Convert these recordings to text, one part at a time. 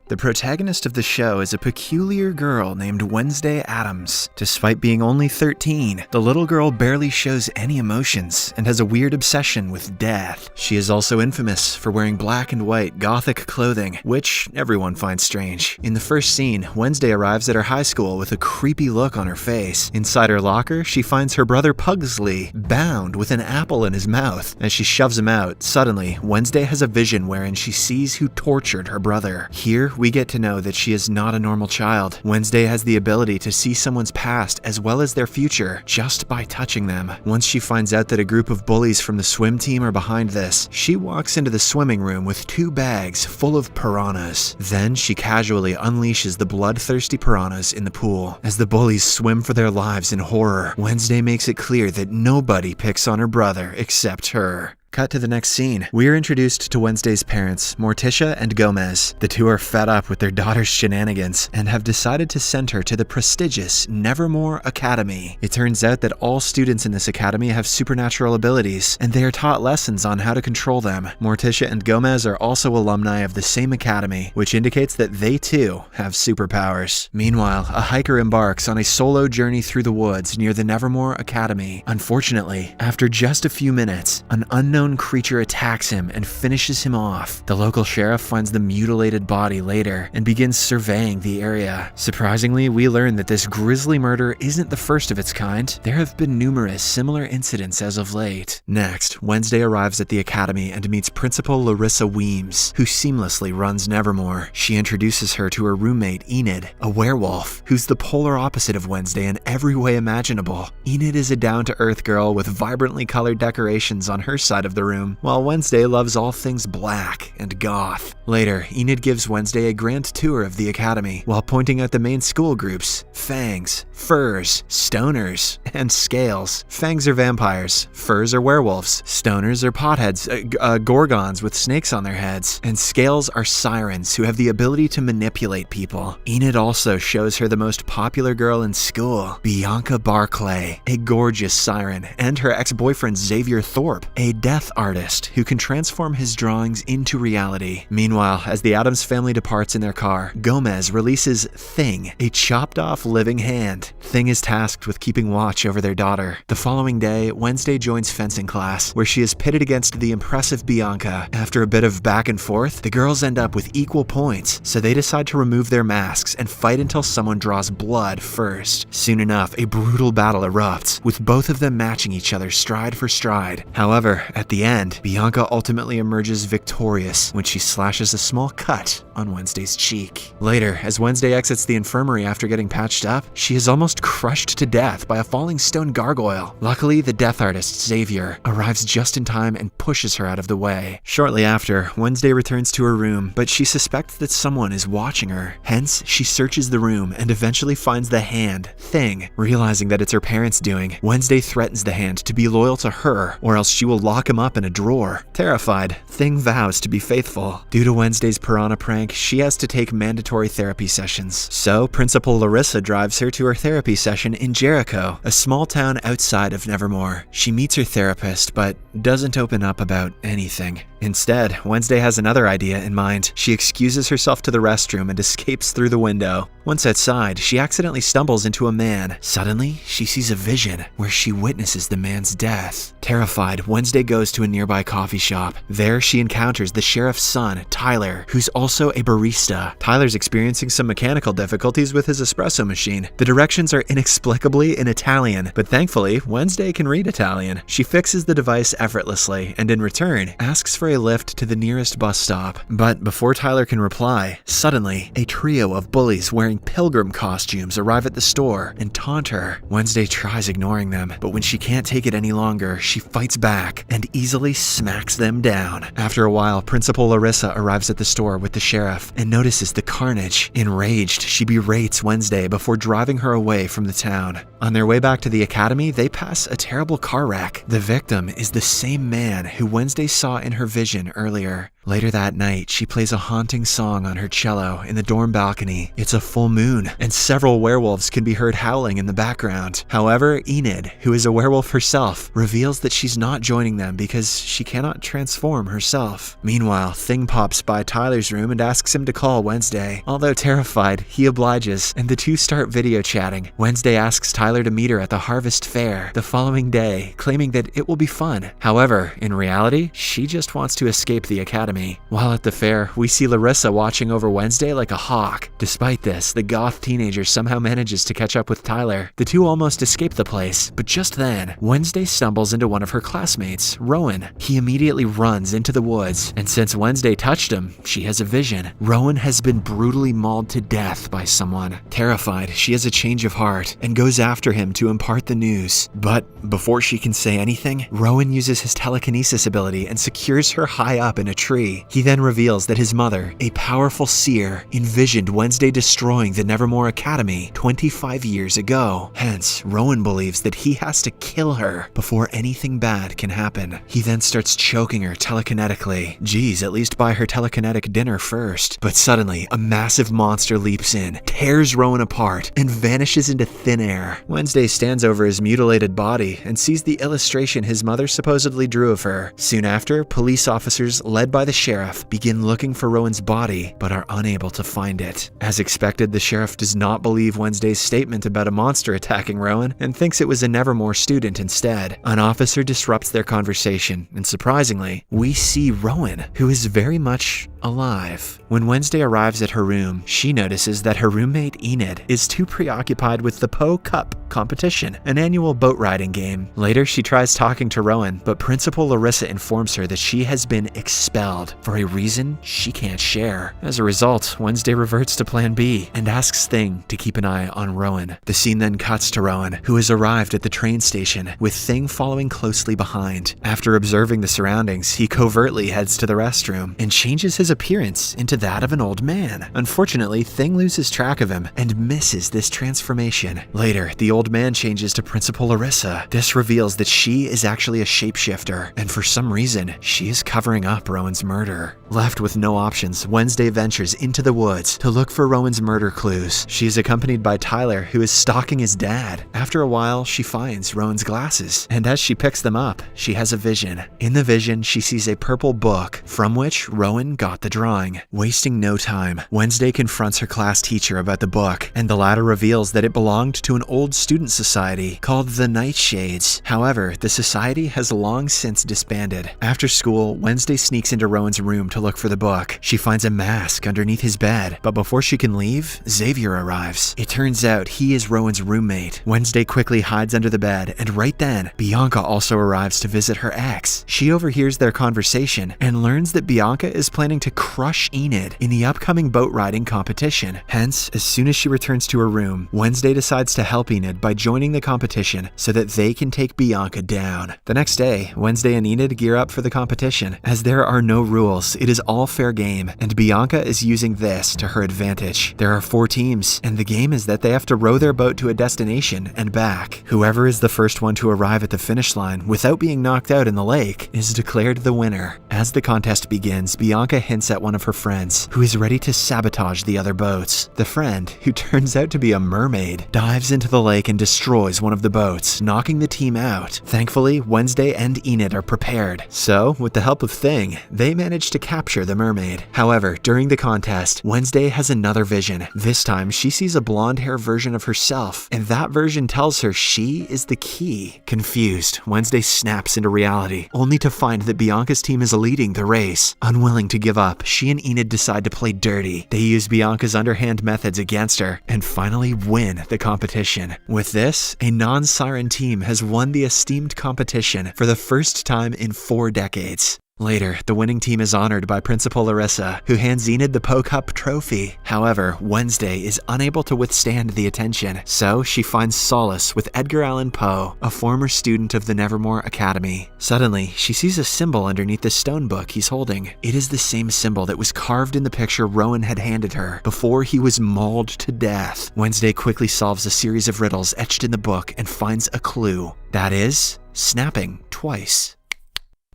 The protagonist of the show is a peculiar girl named Wednesday Addams. Despite being only 13, the little girl barely shows any emotions and has a weird obsession with death. She is also infamous for wearing black and white gothic clothing, which everyone finds strange. In the first scene, Wednesday arrives at her high school with a creepy look on her face. Inside her locker, she finds her brother Pugsley bound with an apple in his mouth. As she shoves him out, suddenly, Wednesday has a vision wherein she sees who tortured her brother. Here, we get to know that she is not a normal child. Wednesday has the ability to see someone's past as well as their future just by touching them. Once she finds out that a group of bullies from the swim team are behind this, she walks into the swimming room with 2 bags full of piranhas. Then she casually unleashes the bloodthirsty piranhas in the pool. As the bullies swim for their lives in horror, Wednesday makes it clear that nobody picks on her brother except her. Cut to the next scene. We are introduced to Wednesday's parents, Morticia and Gomez. The two are fed up with their daughter's shenanigans and have decided to send her to the prestigious Nevermore Academy. It turns out that all students in this academy have supernatural abilities, and they are taught lessons on how to control them. Morticia and Gomez are also alumni of the same academy, which indicates that they too have superpowers. Meanwhile, a hiker embarks on a solo journey through the woods near the Nevermore Academy. Unfortunately, after just a few minutes, an unknown creature attacks him and finishes him off. The local sheriff finds the mutilated body later and begins surveying the area. Surprisingly, we learn that this grisly murder isn't the first of its kind. There have been numerous similar incidents as of late. Next, Wednesday arrives at the academy and meets Principal Larissa Weems, who seamlessly runs Nevermore. She introduces her to her roommate Enid, a werewolf, who's the polar opposite of Wednesday in every way imaginable. Enid is a down-to-earth girl with vibrantly colored decorations on her side of the room, while Wednesday loves all things black and goth. Later, Enid gives Wednesday a grand tour of the academy while pointing out the main school groups: Fangs, Furs, Stoners, and Scales. Fangs are vampires, Furs are werewolves, Stoners are potheads, gorgons with snakes on their heads, and Scales are sirens who have the ability to manipulate people. Enid also shows her the most popular girl in school, Bianca Barclay, a gorgeous siren, and her ex-boyfriend Xavier Thorpe, a death artist who can transform his drawings into reality. Meanwhile, as the Addams family departs in their car, Gomez releases Thing, a chopped-off living hand. Thing is tasked with keeping watch over their daughter. The following day, Wednesday joins fencing class, where she is pitted against the impressive Bianca. After a bit of back and forth, the girls end up with equal points, so they decide to remove their masks and fight until someone draws blood first. Soon enough, a brutal battle erupts, with both of them matching each other stride for stride. However, at the end, Bianca ultimately emerges victorious when she slashes a small cut on Wednesday's cheek. Later, as Wednesday exits the infirmary after getting patched up, she is almost crushed to death by a falling stone gargoyle. Luckily, the death artist, Xavier, arrives just in time and pushes her out of the way. Shortly after, Wednesday returns to her room, but she suspects that someone is watching her. Hence, she searches the room and eventually finds the hand, Thing. Realizing that it's her parents' doing, Wednesday threatens the hand to be loyal to her, or else she will lock him up in a drawer. Terrified, Thing vows to be faithful. Due to Wednesday's piranha prank, she has to take mandatory therapy sessions. So, Principal Larissa drives her to her therapy session in Jericho, a small town outside of Nevermore. She meets her therapist, but doesn't open up about anything. Instead, Wednesday has another idea in mind. She excuses herself to the restroom and escapes through the window. Once outside, she accidentally stumbles into a man. Suddenly, she sees a vision where she witnesses the man's death. Terrified, Wednesday goes to a nearby coffee shop. There, she encounters the sheriff's son, Tyler, who's also a barista. Tyler's experiencing some mechanical difficulties with his espresso machine. The directions are inexplicably in Italian, but thankfully, Wednesday can read Italian. She fixes the device effortlessly, and in return, asks for a lift to the nearest bus stop. But before Tyler can reply, suddenly, a trio of bullies wearing pilgrim costumes arrive at the store and taunt her. Wednesday tries ignoring them, but when she can't take it any longer, she fights back and easily smacks them down. After a while, Principal Larissa arrives at the store with the sheriff and notices the carnage. Enraged, she berates Wednesday before driving her away from the town. On their way back to the academy, they pass a terrible car wreck. The victim is the same man who Wednesday saw in her vision earlier. Later that night, she plays a haunting song on her cello in the dorm balcony. It's a full moon, and several werewolves can be heard howling in the background. However, Enid, who is a werewolf herself, reveals that she's not joining them because she cannot transform herself. Meanwhile, Thing pops by Tyler's room and asks him to call Wednesday. Although terrified, he obliges, and the two start video chatting. Wednesday asks Tyler to meet her at the Harvest Fair the following day, claiming that it will be fun. However, in reality, she just wants to escape the academy. While at the fair, we see Larissa watching over Wednesday like a hawk. Despite this, the goth teenager somehow manages to catch up with Tyler. The two almost escape the place, but just then, Wednesday stumbles into one of her classmates, Rowan. He immediately runs into the woods, and since Wednesday touched him, she has a vision. Rowan has been brutally mauled to death by someone. Terrified, she has a change of heart and goes after him to impart the news. But before she can say anything, Rowan uses his telekinesis ability and secures her high up in a tree. He then reveals that his mother, a powerful seer, envisioned Wednesday destroying the Nevermore Academy 25 years ago. Hence, Rowan believes that he has to kill her before anything bad can happen. He then starts choking her telekinetically. Geez, at least buy her telekinetic dinner first. But suddenly, a massive monster leaps in, tears Rowan apart, and vanishes into thin air. Wednesday stands over his mutilated body and sees the illustration his mother supposedly drew of her. Soon after, police officers, led by the sheriff, begin looking for Rowan's body, but are unable to find it. As expected, the sheriff does not believe Wednesday's statement about a monster attacking Rowan and thinks it was a Nevermore student instead. An officer disrupts their conversation, and surprisingly, we see Rowan, who is very much alive. When Wednesday arrives at her room, she notices that her roommate Enid is too preoccupied with the Poe Cup competition, an annual boat riding game. Later, she tries talking to Rowan, but Principal Larissa informs her that she has been expelled for a reason she can't share. As a result, Wednesday reverts to Plan B and asks Thing to keep an eye on Rowan. The scene then cuts to Rowan, who has arrived at the train station, with Thing following closely behind. After observing the surroundings, he covertly heads to the restroom and changes his appearance into that of an old man. Unfortunately, Thing loses track of him and misses this transformation. Later, the old man changes to Principal Larissa. This reveals that she is actually a shapeshifter, and for some reason, she is covering up Rowan's murder. Left with no options, Wednesday ventures into the woods to look for Rowan's murder clues. She is accompanied by Tyler, who is stalking his dad. After a while, she finds Rowan's glasses, and as she picks them up, she has a vision. In the vision, she sees a purple book from which Rowan got the drawing. Wasting no time, Wednesday confronts her class teacher about the book, and the latter reveals that it belonged to an old student society called the Nightshades. However, the society has long since disbanded. After school, Wednesday sneaks into Rowan's room to look for the book. She finds a mask underneath his bed, but before she can leave, Xavier arrives. It turns out he is Rowan's roommate. Wednesday quickly hides under the bed, and right then, Bianca also arrives to visit her ex. She overhears their conversation and learns that Bianca is planning to crush Enid in the upcoming boat riding competition. Hence, as soon as she returns to her room, Wednesday decides to help Enid by joining the competition so that they can take Bianca down. The next day, Wednesday and Enid gear up for the competition. As there are no rules, it is all fair game, and Bianca is using this to her advantage. There are 4 teams, and the game is that they have to row their boat to a destination and back. Whoever is the first one to arrive at the finish line without being knocked out in the lake is declared the winner. As the contest begins, Bianca hints at one of her friends, who is ready to sabotage the other boats. The friend, who turns out to be a mermaid, dives into the lake and destroys one of the boats, knocking the team out. Thankfully, Wednesday and Enid are prepared, so with the help of Thing, they manage to capture the mermaid. However, during the contest, Wednesday has another vision. This time, she sees a blonde hair version of herself, and that version tells her she is the key. Confused, Wednesday snaps into reality, only to find that Bianca's team is leading the race. Unwilling to give up, she and Enid decide to play dirty. They use Bianca's underhand methods against her, and finally win the competition. With this, a non-siren team has won the esteemed competition for the first time in 4 decades. Later, the winning team is honored by Principal Larissa, who hands Enid the Poe Cup trophy. However, Wednesday is unable to withstand the attention, so she finds solace with Edgar Allan Poe, a former student of the Nevermore Academy. Suddenly, she sees a symbol underneath the stone book he's holding. It is the same symbol that was carved in the picture Rowan had handed her before he was mauled to death. Wednesday quickly solves a series of riddles etched in the book and finds a clue. That is, snapping twice.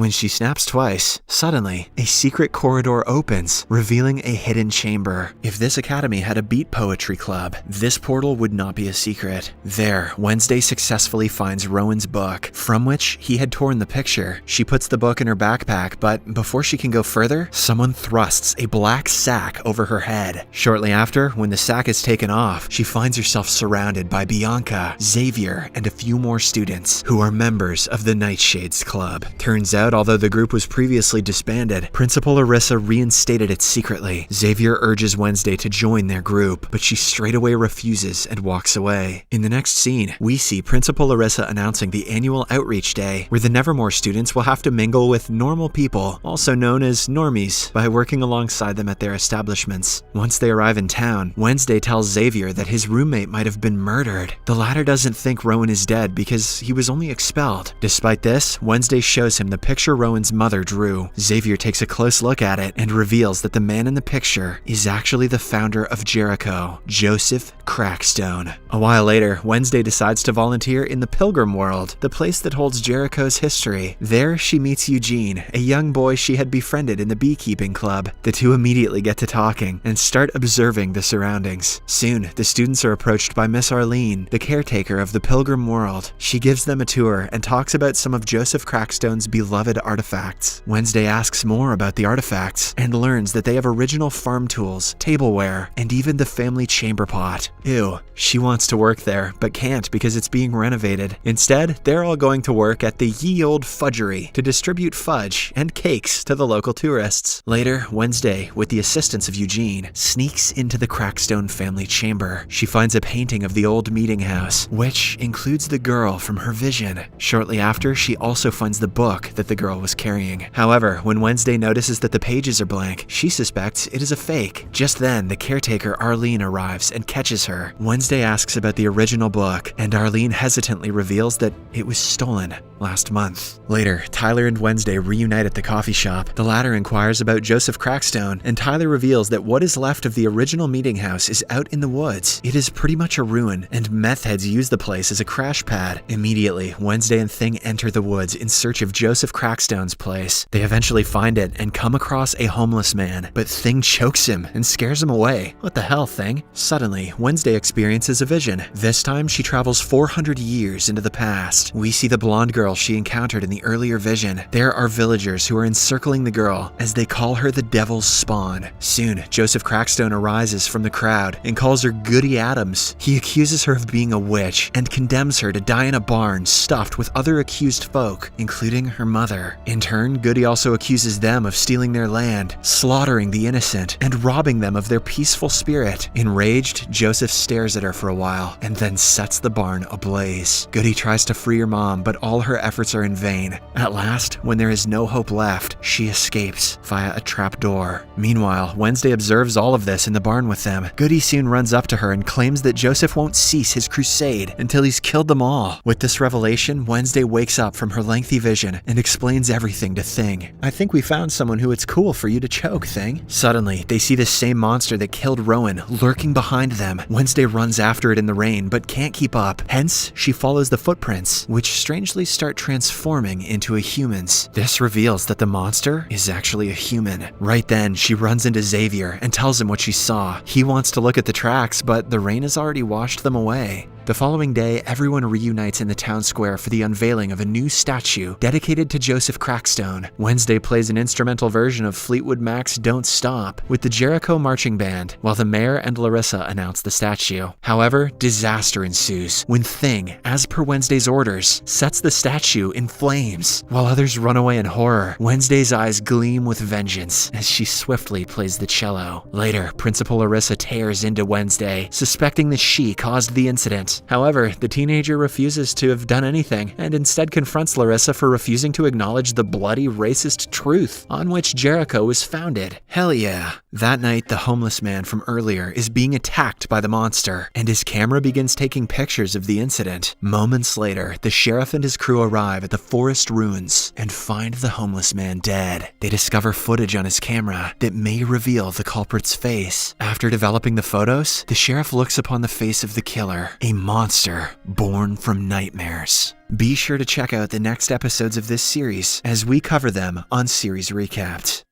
When she snaps twice, suddenly, a secret corridor opens, revealing a hidden chamber. If this academy had a beat poetry club, this portal would not be a secret. There, Wednesday successfully finds Rowan's book, from which he had torn the picture. She puts the book in her backpack, but before she can go further, someone thrusts a black sack over her head. Shortly after, when the sack is taken off, she finds herself surrounded by Bianca, Xavier, and a few more students who are members of the Nightshades Club. Turns out, although the group was previously disbanded, Principal Larissa reinstated it secretly. Xavier urges Wednesday to join their group, but she straightaway refuses and walks away. In the next scene, we see Principal Larissa announcing the annual Outreach Day, where the Nevermore students will have to mingle with normal people, also known as normies, by working alongside them at their establishments. Once they arrive in town, Wednesday tells Xavier that his roommate might have been murdered. The latter doesn't think Rowan is dead because he was only expelled. Despite this, Wednesday shows him the picture Rowan's mother drew. Xavier takes a close look at it and reveals that the man in the picture is actually the founder of Jericho, Joseph Crackstone. A while later, Wednesday decides to volunteer in the Pilgrim World, the place that holds Jericho's history. There, she meets Eugene, a young boy she had befriended in the beekeeping club. The two immediately get to talking and start observing the surroundings. Soon, the students are approached by Miss Arlene, the caretaker of the Pilgrim World. She gives them a tour and talks about some of Joseph Crackstone's beloved artifacts. Wednesday asks more about the artifacts and learns that they have original farm tools, tableware, and even the family chamber pot. Ew. She wants to work there, but can't because it's being renovated. Instead, they're all going to work at the Ye Old Fudgery to distribute fudge and cakes to the local tourists. Later, Wednesday, with the assistance of Eugene, sneaks into the Crackstone family chamber. She finds a painting of the old meeting house, which includes the girl from her vision. Shortly after, she also finds the book that the girl was carrying. However, when Wednesday notices that the pages are blank, she suspects it is a fake. Just then, the caretaker Arlene arrives and catches her. Wednesday asks about the original book, and Arlene hesitantly reveals that it was stolen last month. Later, Tyler and Wednesday reunite at the coffee shop. The latter inquires about Joseph Crackstone, and Tyler reveals that what is left of the original meeting house is out in the woods. It is pretty much a ruin, and meth heads use the place as a crash pad. Immediately, Wednesday and Thing enter the woods in search of Joseph Crackstone's place. They eventually find it and come across a homeless man, but Thing chokes him and scares him away. What the hell, Thing? Suddenly, Wednesday experiences a vision. This time, she travels 400 years into the past. We see the blonde girl she encountered in the earlier vision. There are villagers who are encircling the girl as they call her the Devil's Spawn. Soon, Joseph Crackstone arises from the crowd and calls her Goody Adams. He accuses her of being a witch and condemns her to die in a barn stuffed with other accused folk, including her mother. In turn, Goody also accuses them of stealing their land, slaughtering the innocent, and robbing them of their peaceful spirit. Enraged, Joseph stares at her for a while and then sets the barn ablaze. Goody tries to free her mom, but all her efforts are in vain. At last, when there is no hope left, she escapes via a trap door. Meanwhile, Wednesday observes all of this in the barn with them. Goody soon runs up to her and claims that Joseph won't cease his crusade until he's killed them all. With this revelation, Wednesday wakes up from her lengthy vision and explains everything to Thing. I think we found someone who it's cool for you to choke, Thing. Suddenly, they see the same monster that killed Rowan lurking behind them. Wednesday runs after it in the rain, but can't keep up. Hence, she follows the footprints, which strangely start transforming into a human's. This reveals that the monster is actually a human. Right then, she runs into Xavier and tells him what she saw. He wants to look at the tracks, but the rain has already washed them away. The following day, everyone reunites in the town square for the unveiling of a new statue dedicated to Joseph Crackstone. Wednesday plays an instrumental version of Fleetwood Mac's Don't Stop with the Jericho Marching Band, while the mayor and Larissa announce the statue. However, disaster ensues when Thing, as per Wednesday's orders, sets the statue in flames. While others run away in horror, Wednesday's eyes gleam with vengeance as she swiftly plays the cello. Later, Principal Larissa tears into Wednesday, suspecting that she caused the incident. However, the teenager refuses to have done anything and instead confronts Larissa for refusing to acknowledge the bloody racist truth on which Jericho was founded. Hell yeah. That night, the homeless man from earlier is being attacked by the monster, and his camera begins taking pictures of the incident. Moments later, the sheriff and his crew arrive at the forest ruins and find the homeless man dead. They discover footage on his camera that may reveal the culprit's face. After developing the photos, the sheriff looks upon the face of the killer, a monster born from nightmares. Be sure to check out the next episodes of this series as we cover them on Series Recapped.